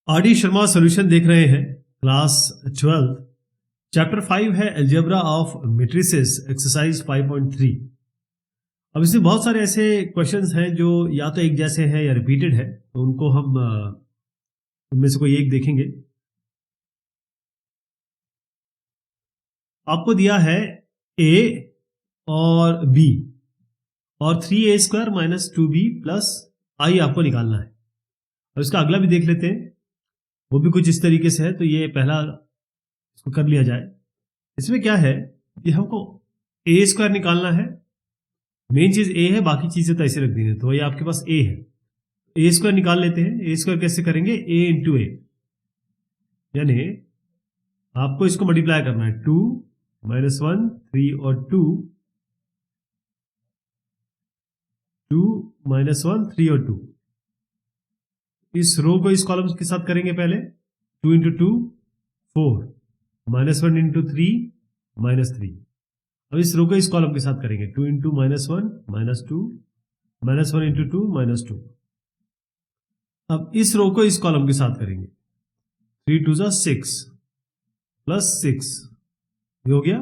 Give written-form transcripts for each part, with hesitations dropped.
RD. Sharma solution देख रहे हैं क्लास 12 चैप्टर 5 है अलजेब्रा ऑफ मैट्रिसेस एक्सरसाइज 5.3। अब इसमें बहुत सारे ऐसे क्वेश्चंस हैं जो या तो एक जैसे हैं या रिपीटेड है, तो उनको हम उनमें से कोई एक देखेंगे। आपको दिया है a और b और 3a² minus 2b plus i आपको निकालना है। और इसका अगला भी देख लेते हैं, वो भी कुछ इस तरीके से है। तो ये पहला इसको कर लिया जाए। इसमें क्या है कि हमको a² निकालना है। मेन चीज a है, बाकी चीजें तो ऐसे रख देंगे। तो ये आपके पास a है, a² निकाल लेते हैं। a² कैसे करेंगे? a इंटू a, यानी आपको इसको मल्टीप्लाई करना है। 2 माइनस 1 3 और 2 माइनस 1 3 और 2। इस रो को इस कॉलम के साथ करेंगे। पहले 2 इंटू 2 4 माइनस 1 इंटू 3 माइनस 3। अब इस रो को इस कॉलम के साथ करेंगे। 2 into minus 1 minus 2 minus 1 into 2 minus 2। अब इस रो को इस कॉलम के साथ करेंगे। 3 2 6 प्लस 6, ये हो गया।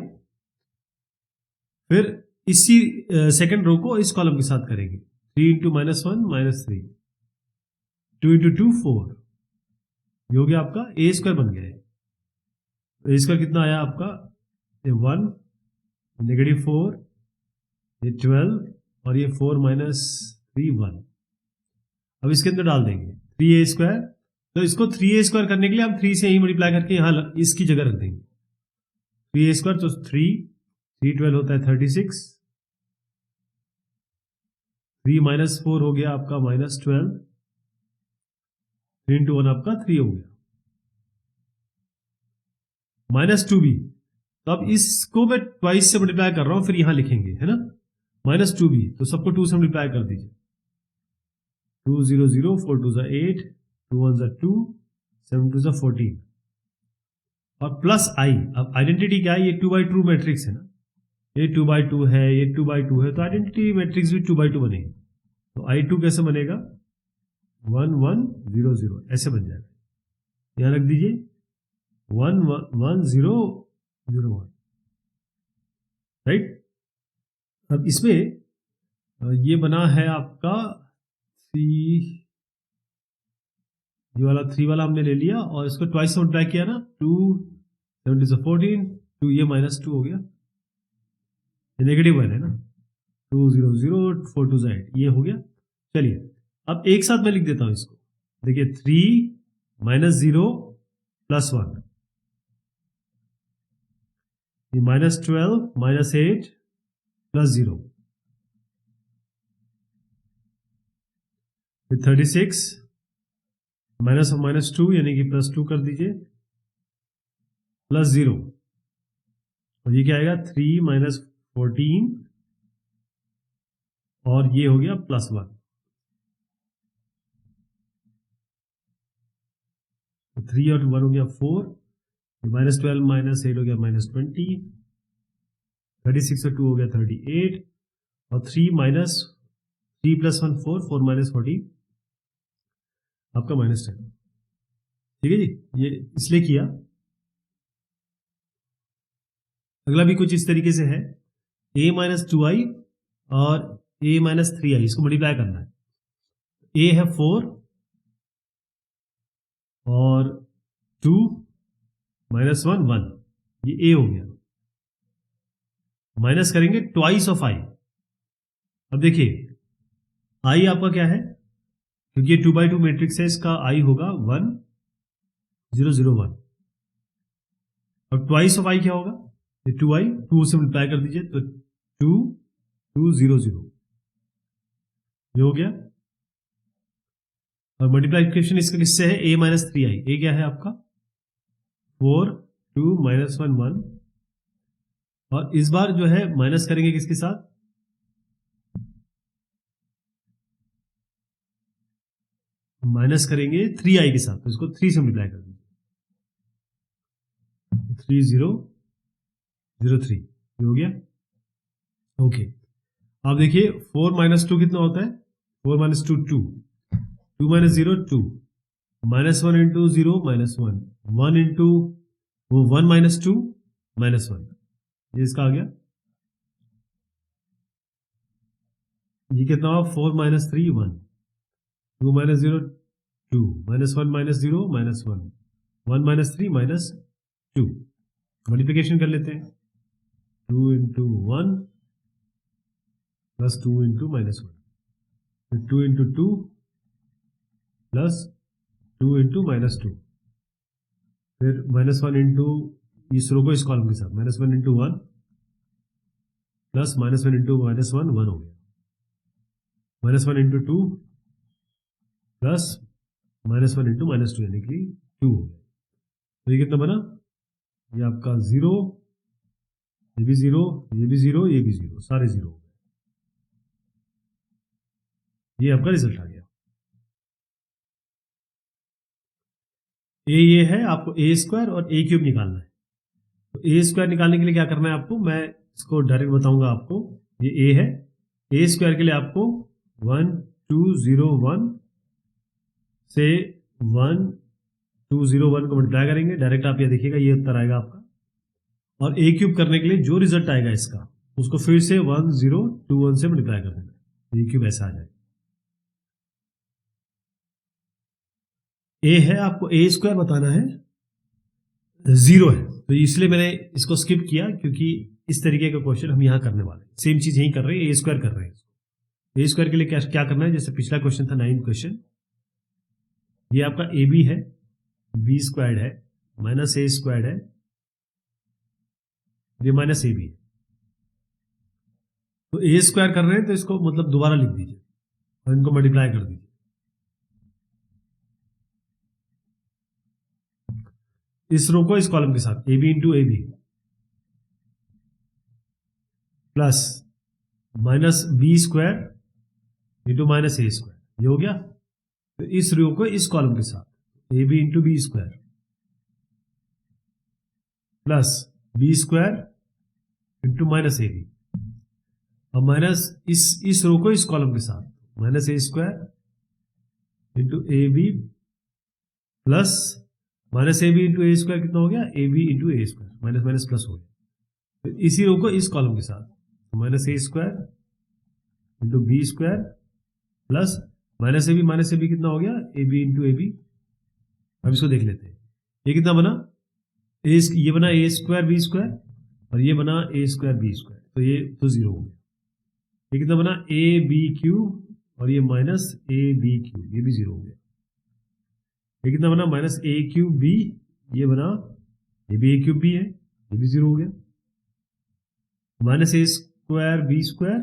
फिर इसी सेकेंड रो को इस कॉलम के साथ करेंगे। 3 इंटू माइनस 1 माइनस 3, 2 इंटू 2 4, ये हो गया आपका a² बन गया है। a² कितना आया आपका? ये 1 नेगेटिव 4, ये 12 और ये 4 माइनस 3 1। अब इसके अंदर डाल देंगे 3a²। तो इसको 3a² करने के लिए हम 3 से ही मल्टीप्लाई करके यहाँ इसकी जगह रख देंगे। 3a² तो 3 12 होता है 36, 3 माइनस 4 हो गया आपका माइनस 12, 3 इंटू 1 आपका 3 हो गया। माइनस 2b, तो अब इसको मैं ट्वाइस से मल्टीप्लाई कर रहा हूं, फिर यहां लिखेंगे, है ना। माइनस 2b, तो सबको 2 से मल्टीप्लाई कर दीजिए। 2 0 0 4 2 8 2 1 2 7 2 14 और प्लस i। अब आइडेंटिटी क्या है? ये 2x2 मैट्रिक्स है ना, ये 2x2 है, ये 2x2 है, तो आइडेंटिटी मैट्रिक्स भी 2x2 बनेगी। तो i2 कैसे बनेगा? 1 1 0 0 ऐसे बन जाएगा। यहां रख दीजिए 1 1 0 0 1, राइट। अब इसमें ये बना है आपका 3, ये वाला 3 वाला हमने ले लिया और इसको ट्वाइस से मल्टीप्लाई किया ना। 2 7 2 14 2, ये माइनस 2 हो गया, ये नेगेटिव 1 है ना। 2 0 0 4 2 8, ये हो गया। चलिए अब एक साथ मैं लिख देता हूं इसको। देखिए 3 माइनस 0 प्लस 1, ये माइनस 12 माइनस 8 प्लस 0, फिर 36 माइनस माइनस 2 यानी कि प्लस 2 कर दीजिए, प्लस 0, और ये क्या आएगा? 3 माइनस 14 और ये हो गया प्लस 1। 3 और 1 हो गया 4, माइनस 12 माइनस 8 हो गया माइनस 20, 36 और 2 हो गया 38 और 3 माइनस 3 प्लस 1 4, 4 माइनस 14 आपका माइनस 10। ठीक है जी, ये इसलिए किया। अगला भी कुछ इस तरीके से है। a माइनस 2i और a माइनस 3i, इसको मल्टीप्लाई करना है। a है 4 और 2 माइनस 1 1, ये a हो गया। माइनस करेंगे ट्वाइस ऑफ i। अब देखिए i आपका क्या है? क्योंकि ये 2x2 मैट्रिक्स है, इसका i होगा 1 0 0 1 और ट्वाइस ऑफ i क्या होगा? ये 2i, 2 से मल्टीप्लाई कर दीजिए तो 2 2 0 0, ये हो गया। और मल्टीप्लाइकेशन इसका किससे है? a minus 3i। a क्या है आपका? 4 2 माइनस 1 1 और इस बार जो है माइनस करेंगे किसके साथ? माइनस करेंगे 3i के साथ, तो इसको 3 से मल्टीप्लाई कर दीजिए। 3 0 0 3, ये हो गया। ओके, अब देखिए 4 माइनस 2 कितना होता है? 4 माइनस 2 2, 2 माइनस 0 2, -1 इंटू 0 -1, 1 इंटू वो 1 - 2 -1, ये इसका आ गया। ये कितना हुआ 4 - 3 1, 2 - 0 2, -1 - 0 -1, 1 - 3 -2, मल्टीप्लिकेशन कर लेते हैं। 2 into 1 plus 2 into -1, 2 into 2 plus 2 into -2, फिर -1 इंटू इस रो को इस कॉलम के साथ, -1 इंटू 1 प्लस -1 इंटू -1 1 हो गया, -1 इंटू 2 प्लस -1 इंटू -2 यानी कि 2 हो गया। तो ये कितना बना, ये आपका 0, ये भी 0, ये भी 0, ये भी 0, सारे 0 हो गए। ये आपका रिजल्ट आ गया। ये है, आपको ए स्क्वायर और ए क्यूब निकालना है। तो ए स्क्वायर निकालने के लिए क्या करना है आपको, मैं इसको डायरेक्ट बताऊंगा आपको। ये ए है, ए स्क्वायर के लिए आपको 1 2 0 1 से 1 2 0 1 को मल्टीप्लाई करेंगे, डायरेक्ट आप ये देखिएगा ये उत्तर आएगा आपका। और ए क्यूब करने के लिए जो रिजल्ट आएगा इसका, उसको फिर से 1 0 2 1 से मल्टीप्लाई कर देना, ए क्यूब ऐसा आ जाएगा। ए है, आपको ए स्क्वायर बताना है, 0 है, तो इसलिए मैंने इसको स्किप किया, क्योंकि इस तरीके का क्वेश्चन हम यहां करने वाले हैं। सेम चीज यहीं कर रहे हैं, ए स्क्वायर कर रहे हैं। ए स्क्वायर के लिए क्या क्या करना है, जैसे पिछला क्वेश्चन था 9th क्वेश्चन, ये आपका ए बी है, बी स्क्वायर्ड है, माइनस ए स्क्वायर्ड है, ये माइनस ए बी है। तो ए स्क्वायर कर रहे हैं तो इसको मतलब दोबारा लिख दीजिए और इनको मल्टीप्लाई कर दीजिए। इस रो को इस कॉलम के साथ, A B into A B plus minus B square into minus A square, ये हो गया। तो इस रो को इस कॉलम के साथ, A B into B square plus B square into minus A B, और माइनस इस रो को इस कॉलम के साथ, minus A square into A B plus minus A B into A square कितना हो गया, A B into A square, minus minus plus हो गया। तो इसी रो को इस कॉलम के साथ, minus A square into B square plus minus A B कितना हो गया, A B into A B. अब इसको देख लेते हैं, ये कितना बना, ये बना ए स्क्वायर बी स्क्वायर और ये बना ए स्क्वायर बी स्क्वायर, तो ये तो 0 हो गया। ये कितना बना, ए बी क्यूब और ये माइनस ए बी क्यूब, ये भी 0 हो गया। ये कितना बना, माइनस ए क्यूब बी, ये बना, ये भी ए क्यूब बी है, ये भी 0 हो गया। Minus A square B square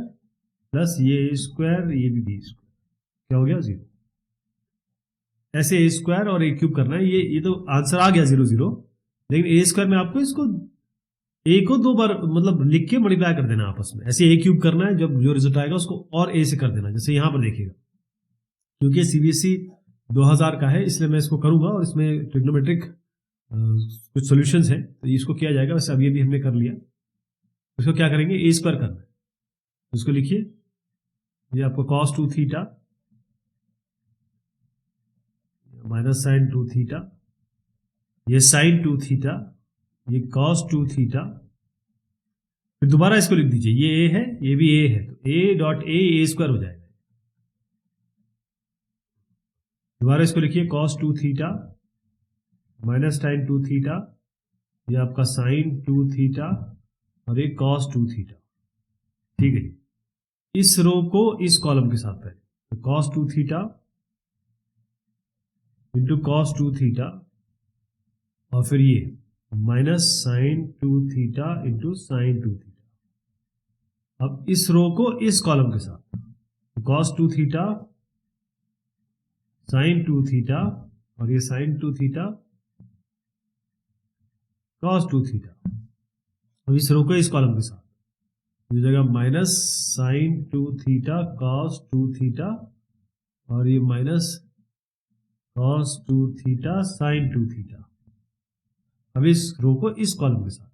plus ये ए स्क्वायर, ये भी बी स्क्वायर, क्या हो गया, 0। ऐसे ए स्क्वायर और ए क्यूब करना है, ये तो आंसर आ गया 0 0, लेकिन ए स्क्वायर में आपको इसको ए को 2 बार मतलब लिख के मल्टीप्लाई कर देना आपस में। ऐसे ए क्यूब करना है, जब जो रिजल्ट आएगा उसको और ए से कर देना। जैसे यहां पर देखिएगा, क्योंकि सीबीएसई 2000 का है इसलिए मैं इसको करूंगा, और इसमें ट्रिग्नोमेट्रिक कुछ सॉल्यूशंस हैं, तो इसको किया जाएगा। वैसे अब ये भी हमने कर लिया, इसको क्या करेंगे, ए स्क्वायर करना है, इसको लिखिए, ये आपको cos 2 theta minus sine 2 theta, ये साइन 2 थीटा, ये cos 2 थीटा, फिर दोबारा इसको लिख दीजिए, ये ए है, ये भी ए है, तो ए डॉट ए स्क्वायर हो जाएगा। दोबारा इसको लिखिए, cos 2 theta minus sine 2 theta, ये आपका साइन 2 थीटा और ये cos 2 थीटा, ठीक है। इस रो को इस कॉलम के साथ पहले, तो cos 2 theta into cos 2 theta, और फिर ये minus sine 2 theta into sine 2 theta. अब इस रो को इस कॉलम के साथ, cos 2 थीटा साइन 2 थीटा और ये साइन 2 थीटा cos 2 थीटा। अब इस रो को इस कॉलम के साथ, इस जगह minus sine 2 theta cos 2 theta और ये minus cos 2 theta sine 2 theta. अब इस रो को इस कॉलम के साथ,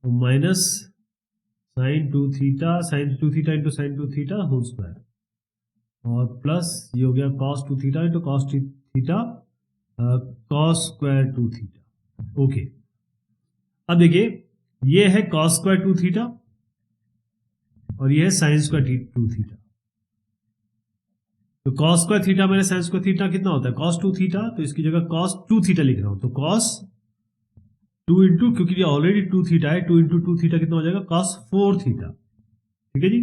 तो minus sine 2 theta into sine 2 theta whole square, और प्लस ये हो गया cos 2 theta into cos 2 theta cos square 2 theta. Okay, अब देखिए ये है कॉस स्क्वायर 2 थीटा और ये है साइन स्क्वायर 2 थीटा। तो कॉस स्क्वायर थीटा मैंने साइन स्क्वायर थीटा कितना होता है कॉस 2 थीटा, तो इसकी जगह कॉस 2 थीटा लिख रहा हूं, तो कॉस 2 इंटू, क्योंकि ये ऑलरेडी 2 थीटा है, 2 इंटू 2 थीटा कितना हो जाएगा कॉस 4 थीटा। ठीक है जी।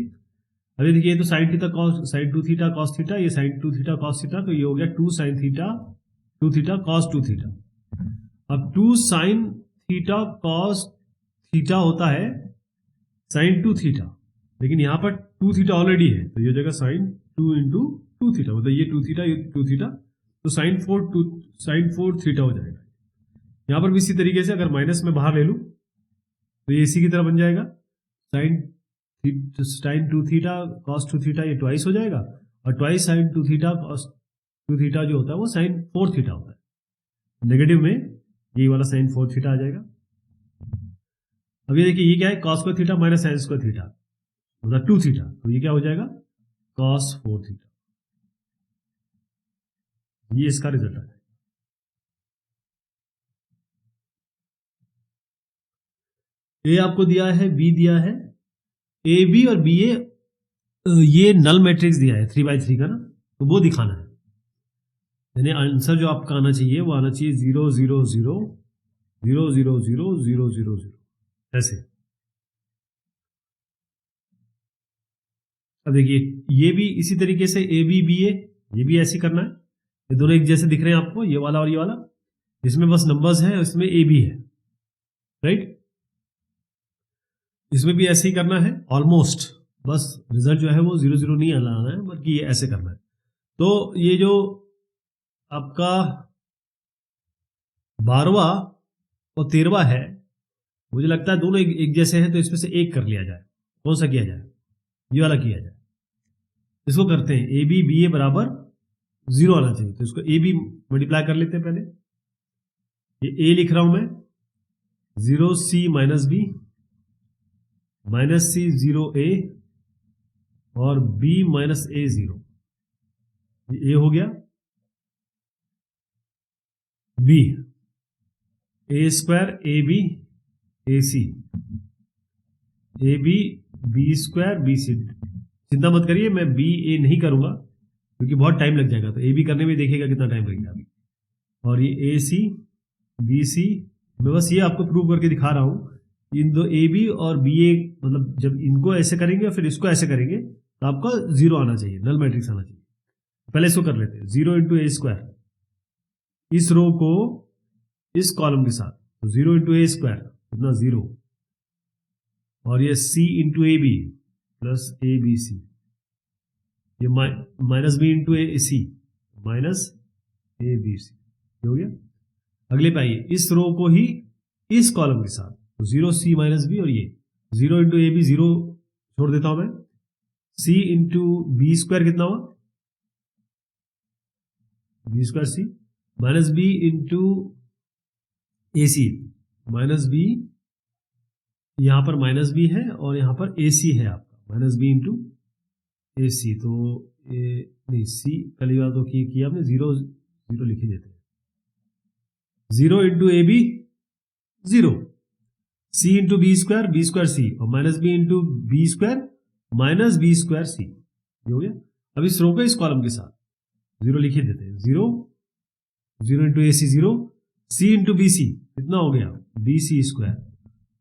अरे देखिए ये तो sine theta cos sine 2 theta cos theta, ये साइन 2 थीटा कॉस थीटा, तो ये हो गया 2 sine theta 2 theta cos 2 theta. अब 2 साइन थीटा कॉस थीटा होता है साइन 2 थीटा, लेकिन यहां पर 2 थीटा ऑलरेडी है, तो ये हो जाएगा साइन 2 इंटू 2 थीटा, मतलब ये 2 थीटा ये 2 थीटा, तो साइन 4 थीटा हो जाएगा। यहां पर भी इसी तरीके से अगर माइनस में बाहर ले लूं तो ये इसी की तरह बन जाएगा, साइन 2 थीटा कॉस 2 थीटा, ये ट्वाइस हो जाएगा, और twice sign 2 theta cos 2 theta जो होता है वो साइन 4 थीटा होता है। नेगेटिव में ये वाला साइन 4 थीटा आ जाएगा। अब ये देखिए ये क्या है cos square theta minus sine square theta, मतलब 2 थीटा, तो ये क्या हो जाएगा कॉस 4 थीटा। ये इसका रिजल्ट आ जाएगा। ए आपको दिया है, बी दिया है, ए बी और बी ए, ये नल मैट्रिक्स दिया है 3x3 का ना, तो वो दिखाना है। यानी आंसर जो आपका आना चाहिए वो आना चाहिए 0 0 0 0 0 0 0 0 0 ऐसे। अब देखिए ये भी इसी तरीके से ए बी बी ए, ये भी ऐसे करना है। ये दोनों एक जैसे दिख रहे हैं आपको, ये वाला और ये वाला, इसमें बस नंबर्स हैं, इसमें ए बी है, राइट। इसमें भी ऐसे ही करना है ऑलमोस्ट, बस रिजल्ट जो है वो 0 0 नहीं लाना है, बल्कि ये ऐसे करना है। तो ये जो आपका 12वां और 13वां है, मुझे लगता है दोनों एक जैसे हैं, तो इसमें से एक कर लिया जाए। कौन सा किया जाए, ये वाला किया जाए। इसको करते हैं ए बी बी ए बराबर 0 आना चाहिए, तो इसको ए बी मल्टीप्लाई कर लेते हैं पहले। ये ए लिख रहा हूं मैं, 0 C minus B minus C 0 A और बी माइनस ए 0, ये ए हो गया। B A square A B A C, A B B square B C. चिंता मत करिए, मैं बी ए नहीं करूंगा क्योंकि बहुत टाइम लग जाएगा, तो ए बी करने में देखिएगा कितना टाइम लगेगा अभी। और ये ए सी बी सी, मैं बस ये आपको प्रूव करके दिखा रहा हूं। इन दो ए बी और बी ए, मतलब जब इनको ऐसे करेंगे और फिर इसको ऐसे करेंगे तो आपका 0 आना चाहिए, नल मैट्रिक्स आना चाहिए। पहले इसको कर लेते हैं, 0 इंटू ए स्क्वायर, इस रो को इस कॉलम के साथ, तो 0 इंटू ए स्क्वायर इतना 0, और ये C into A B plus A B C, ये minus B into A C minus A B C, हो गया। अगले पे आइए, इस रो को ही इस कॉलम के साथ, तो 0 सी माइनस बी, और ये 0 इंटू ए बी 0 छोड़ देता हूं मैं, सी इंटू बी स्क्वायर कितना हुआ B square C, minus B into A C minus B, यहां पर माइनस बी है और यहां पर ए सी है आपका, माइनस बी इंटू ए सी, तो नहीं सी पहली बार तो किया आपने, 0 0 लिख ही देते हैं, 0 into A B 0, C into B square C, और minus B into B square minus B square C, ये हो गया। अब इस रो को इस कॉलम के साथ 0 लिख ही देते हैं, 0 0 into A C 0, C into B C कितना हो गया B C square,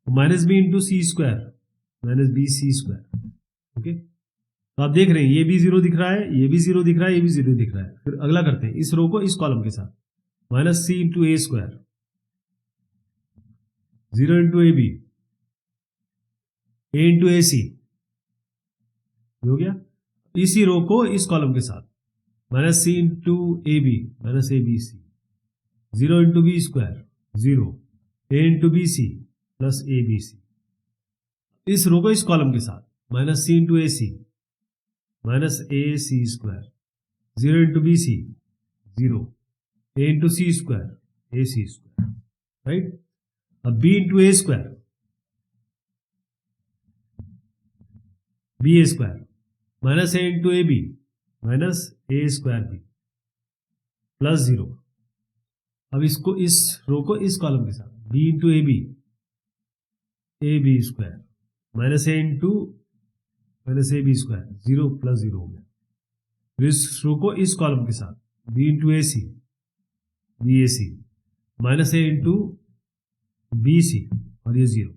minus B into C square minus B C square. Okay, तो आप देख रहे हैं ये भी 0 दिख रहा है, ये भी 0 दिख रहा है, ये भी 0 दिख रहा है। फिर अगला करते हैं, इस रो को इस कॉलम के साथ, minus C into A square, 0 into A B, A into A C, हो गया। इसी रो को इस कॉलम के साथ, minus C into A B minus A B C, 0 into B square 0, A into B C plus A B C. इस रो को इस कॉलम के साथ, minus C into A C minus A C square, 0 into B C 0, A into C square A C square, right. अब B into A square B A square minus A into A B minus A square B plus 0, अब इसको, इस रो को इस column के साथ B into A B square minus A into minus A B square, 0 plus 0 हो गया। फिर इस रो को इस कॉलम के साथ B into A C minus A into B C, और ये 0।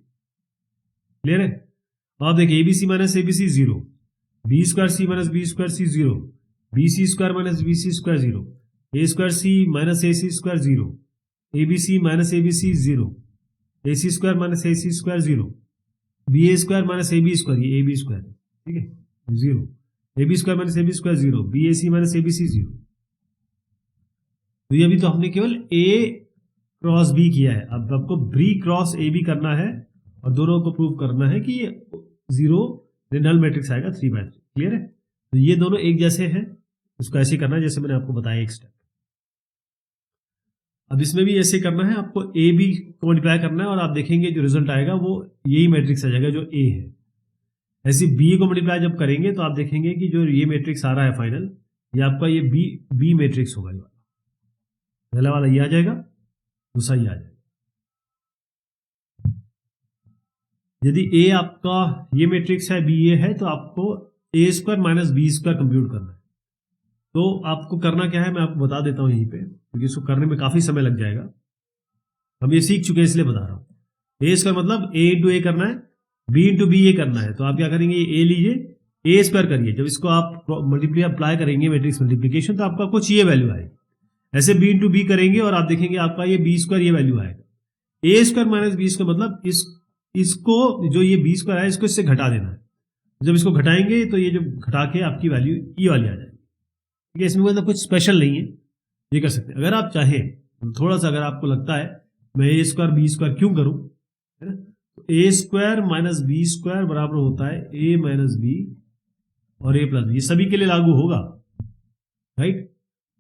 क्लियर है? अब देखिए ABC minus ABC 0, B square C minus B square C 0, B C square minus B C square 0, A square C minus A C square 0, A B C minus A B C 0, A C square minus A C square 0, B A square minus A B square, ये A B square, ठीक है, 0, A B square minus A B square 0, B A C minus A B C 0। तो ये अभी तो हमने केवल ए cross B किया है, अब आपको बी क्रॉस ए बी करना है और दोनों को प्रूव करना है कि ये 0 नल मैट्रिक्स आएगा 3/3। क्लियर है? तो ये दोनों एक जैसे हैं, इसको ऐसे करना है जैसे मैंने आपको बताया एक स्टेप। अब इसमें भी ऐसे करना है, आपको ए बी को मल्टीप्लाई करना है और आप देखेंगे जो रिजल्ट आएगा वो यही मैट्रिक्स आ जाएगा जो ए है। ऐसे बी को मल्टीप्लाई जब करेंगे तो आप देखेंगे कि जो ये मैट्रिक्स आ रहा है फाइनल, ये आपका ये बी मैट्रिक्स होगा। ये पहला वाला ये आ जाएगा, दूसरा ये आ जाएगा। यदि ए आपका ये मैट्रिक्स है, बी ये है, तो आपको A square minus B square compute करना है। तो आपको करना क्या है मैं आपको बता देता हूं यहीं पे, क्योंकि इसको करने में काफी समय लग जाएगा। हम ये सीख चुके हैं इसलिए बता रहा हूं। ए स्क्वायर मतलब ए इंटू ए करना है, बी इंटू बी ए करना है। तो आप क्या करेंगे, ए लीजिए, ए स्क्वायर करिए। जब इसको आप मल्टीप्लाई अप्लाई करेंगे मैट्रिक्स मल्टीप्लीकेशन, तो आपका कुछ ये वैल्यू आएगी। ऐसे बी इंटू बी करेंगे और आप देखेंगे आपका ये बी स्क्वायर ये वैल्यू आएगा। ए स्क्वायर माइनस बी स्क्वायर मतलब इसको जो ये बी स्क्वायर है इसको इससे घटा देना है। जब इसको घटाएंगे तो ये जो घटा के आपकी वैल्यू ई वाली आ जाएगी। ठीक है, इसमें मतलब कुछ स्पेशल नहीं है, ये कर सकते हैं। अगर आप चाहें थोड़ा सा, अगर आपको लगता है मैं ए स्क्वायर बी स्क्वायर क्यों करूं, है ना, तो ए स्क्वायर माइनस बी स्क्वायर बराबर होता है ए माइनस बी और ए प्लस बी। ये सभी के लिए लागू होगा, राइट।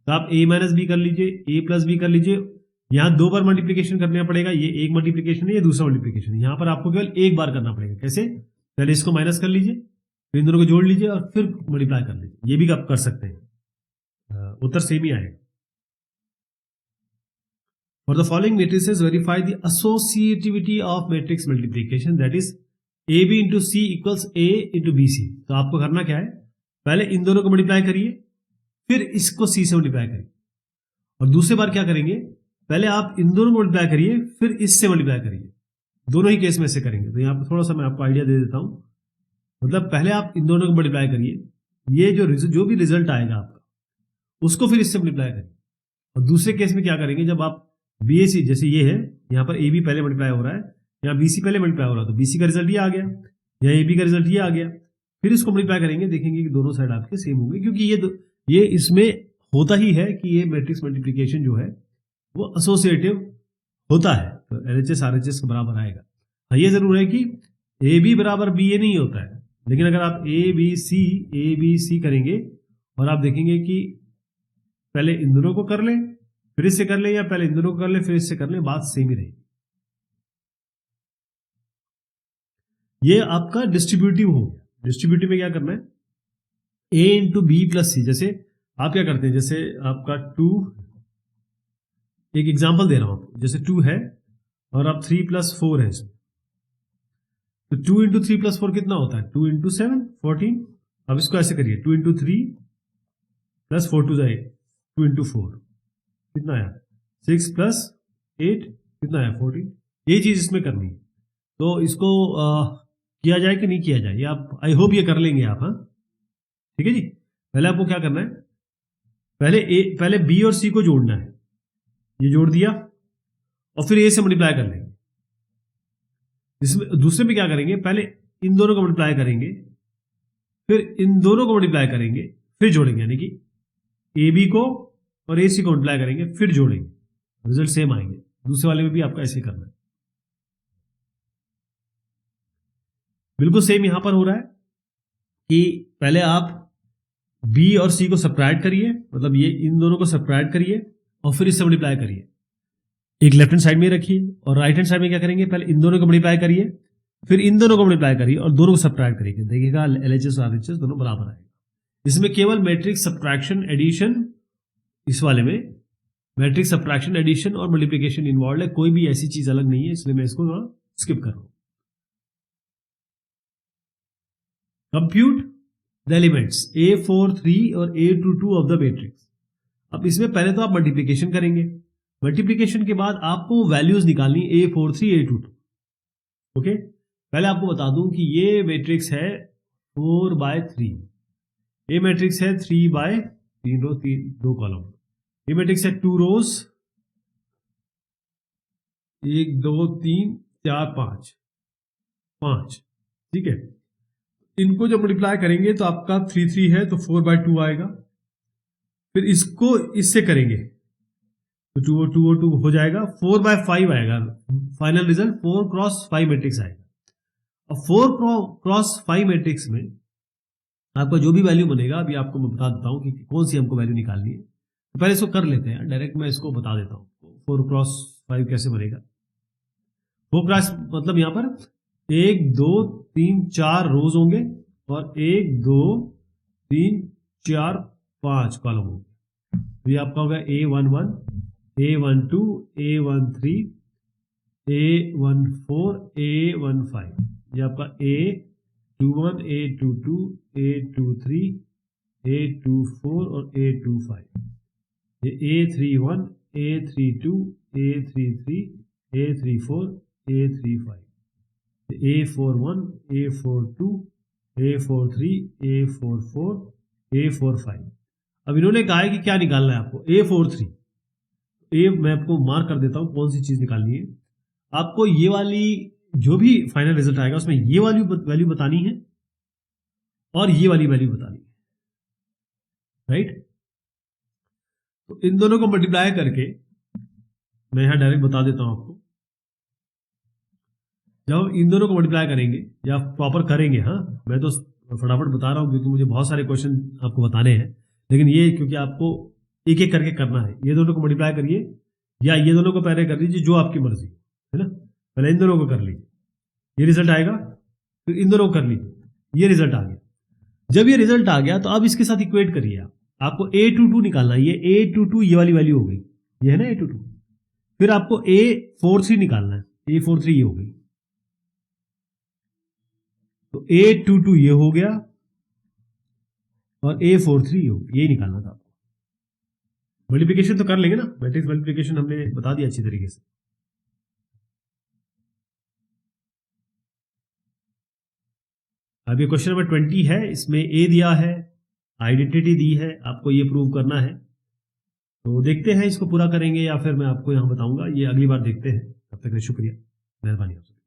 तो आप ए माइनस बी कर लीजिए, ए प्लस बी कर लीजिए। यहां 2 बार मल्टीप्लीकेशन करना पड़ेगा, ये एक मल्टीप्लीकेशन है, ये दूसरा मल्टीप्लीकेशन है। यहां पर आपको केवल एक बार करना पड़ेगा। कैसे? पहले इसको माइनस कर लीजिए, फिर इन दोनों को जोड़ लीजिए और फिर मल्टीप्लाई कर लीजिए। ये भी आप कर सकते हैं, उत्तर सेम ही आएगा। For the following matrices, verify the associativity of matrix multiplication, that is AB into C equals A into BC। तो आपको करना क्या है, पहले इन दोनों को मल्टीप्लाई करिए, फिर इसको C से मल्टीप्लाई करिए। और दूसरे बार क्या करेंगे, पहले आप इन दोनों को मल्टीप्लाई करिए, फिर इससे मल्टीप्लाई करिए। दोनों ही केस में से करेंगे। तो यहाँ पर थोड़ा सा मैं आपको आइडिया दे देता हूँ। मतलब पहले आप इन दोनों को मल्टीप्लाई करिए, ये जो भी रिजल्ट आएगा आपका उसको फिर इससे मल्टीप्लाई करिए। और दूसरे केस में क्या करेंगे, जब आप बी ए सी, जैसे ये है, यहाँ पर ए बी पहले मल्टीप्लाई हो रहा है, यहाँ बी सी पहले मल्टीप्लाई हो रहा है, तो बी सी का रिजल्ट ये आ गया, यहाँ ए बी का रिजल्ट ये आ गया। फिर इसको मल्टीप्लाई करेंगे, देखेंगे कि दोनों साइड आपके सेम होंगे, क्योंकि ये इसमें होता ही है कि ये मैट्रिक्स मल्टीप्लिकेशन जो है वो एसोसिएटिव होता है। तो LHS RHS के बराबर आएगा। हाँ, ये जरूर है कि ए बी बराबर बी ए नहीं होता है, लेकिन अगर आप ए बी सी करेंगे और आप देखेंगे कि पहले इन दोनों को कर लें फिर इससे कर ले, या पहले इन दोनों को कर ले फिर इससे कर ले, बात सेम ही रहेगी। ये आपका डिस्ट्रीब्यूटिव हो गया। डिस्ट्रीब्यूटिव में क्या करना है, a इंटू बी प्लस सी। जैसे आप क्या करते हैं, जैसे आपका 2, एक एग्जांपल दे रहा हूं आपको, जैसे 2 है और आप 3 प्लस 4 है इसमें, तो 2 इंटू 3 प्लस 4 कितना होता है, 2 इंटू 7 14। अब इसको ऐसे करिए, 2 इंटू 3 प्लस 4 2 8, 2 इंटू 4 कितना आया, 6 प्लस 8 कितना आया, 14। ये चीज इसमें करनी है। तो इसको किया जाए कि नहीं किया जाए, ये आप, आई होप ये कर लेंगे आप। हाँ, ठीक है जी। पहले आपको क्या करना है, पहले बी और सी को जोड़ना है। ये जोड़ दिया और फिर ए से मल्टीप्लाई कर लेंगे। इसमें दूसरे में क्या करेंगे, पहले इन दोनों को मल्टीप्लाई करेंगे, फिर इन दोनों को मल्टीप्लाई करेंगे, फिर जोड़ेंगे, यानी कि ए बी को और ए सी को मल्टीप्लाई करेंगे, फिर जोड़ेंगे, रिजल्ट सेम आएंगे। दूसरे वाले में भी आपका ऐसे करना है। बिल्कुल सेम यहां पर हो रहा है कि पहले आप बी और सी को सब्ट्रैक्ट करिए, मतलब ये इन दोनों को सब्ट्रैक्ट करिए और फिर इससे मल्टीप्लाई करिए। एक लेफ्ट हैंड साइड में रखिए और राइट हैंड साइड में क्या करेंगे, पहले इन दोनों को मल्टीप्लाई करिए, फिर इन दोनों को मल्टीप्लाई करिए और दोनों को सब्ट्रैक्ट करिए। देखिएगा LHS और RHS दोनों बराबर आएगा। इसमें केवल मैट्रिक्स सब्ट्रैक्शन एडिशन इस वाले में मैट्रिक्स सब्ट्रैक्शन, एडिशन और मल्टीप्लिकेशन इन्वॉल्व है, कोई भी ऐसी चीज अलग नहीं है, इसलिए मैं इसको थोड़ा स्किप कर रहा हूं। कंप्यूट द एलिमेंट्स A43 और A22 ऑफ द मैट्रिक्स। अब इसमें पहले तो आप मल्टीप्लिकेशन करेंगे, मल्टीप्लिकेशन के बाद आपको वैल्यूज निकालनी A43 A22। ओके, पहले आपको बता दूं कि ये मैट्रिक्स है 4/3, ये मैट्रिक्स है 3/3 रो 2 कॉलम, ये मैट्रिक्स है 2 रोज 1 2 3 4 5 5, ठीक है। इनको जब मल्टीप्लाई करेंगे तो आपका 3 3 है तो 4/2 आएगा, फिर इसको इससे करेंगे तो 2 हो जाएगा, 4/5 आएगा, फाइनल रिजल्ट 4x5 मैट्रिक्स आएगा। अब 4x5 मैट्रिक्स में आपका जो भी वैल्यू बनेगा, अभी आपको मैं बता देता हूं कि कौन सी हमको वैल्यू निकालनी है। तो पहले इसको कर लेते हैं, डायरेक्ट मैं इसको बता देता हूं 4x5 कैसे बनेगा। 4x मतलब यहां पर 1 2 3 4 रोज होंगे और 1 2 3 4 5 कॉलम होंगे। तो ये आपका होगा A11 A12 A13 A14 A15, ये आपका A21 A22 A23 A24 और A25, ये A31 A32 A33 A34 A35, A41 A42 A43 A44 A45। अब इन्होंने कहा है कि क्या निकालना है आपको, A43। मैं आपको मार्क कर देता हूं कौन सी चीज निकालनी है। आपको ये वाली जो भी फाइनल रिजल्ट आएगा उसमें ये वाली वैल्यू बतानी है और ये वाली वैल्यू बतानी है, राइट। तो इन दोनों को मल्टीप्लाई करके मैं यहां डायरेक्ट बता देता हूं आपको। जब इन दोनों को मल्टीप्लाई करेंगे या प्रॉपर करेंगे, हाँ मैं तो फटाफट बता रहा हूं क्योंकि मुझे बहुत सारे क्वेश्चन आपको बताने हैं, लेकिन ये क्योंकि आपको एक एक करके करना है। ये दोनों को मल्टीप्लाई करिए या ये दोनों को पहले कर लीजिए, जो आपकी मर्जी है ना। पहले इन दोनों को कर लीजिए, ये रिजल्ट आएगा, फिर इन दोनों को कर लीजिए, ये रिजल्ट आ गया। जब ये रिजल्ट आ गया तो अब इसके साथ इक्वेट करिए आप, आपको A22 निकालना है। ये A22 ये वाली वैल्यू हो गई, ये है ना A22। फिर आपको A43 निकालना है, A43 ये हो गई, तो A22 ये हो गया और A43 ये हो गया, ये निकालना था आपको। मल्टीप्लिकेशन तो कर लेंगे ना, मैट्रिक्स मल्टीप्लिकेशन हमने बता दिया अच्छी तरीके से। अब ये क्वेश्चन नंबर 20 है, इसमें ए दिया है, आइडेंटिटी दी है, आपको ये प्रूव करना है। तो देखते हैं इसको पूरा करेंगे या फिर मैं आपको यहां बताऊंगा, ये अगली बार देखते हैं। तब तक के लिए शुक्रिया, मेहरबानी आपसे।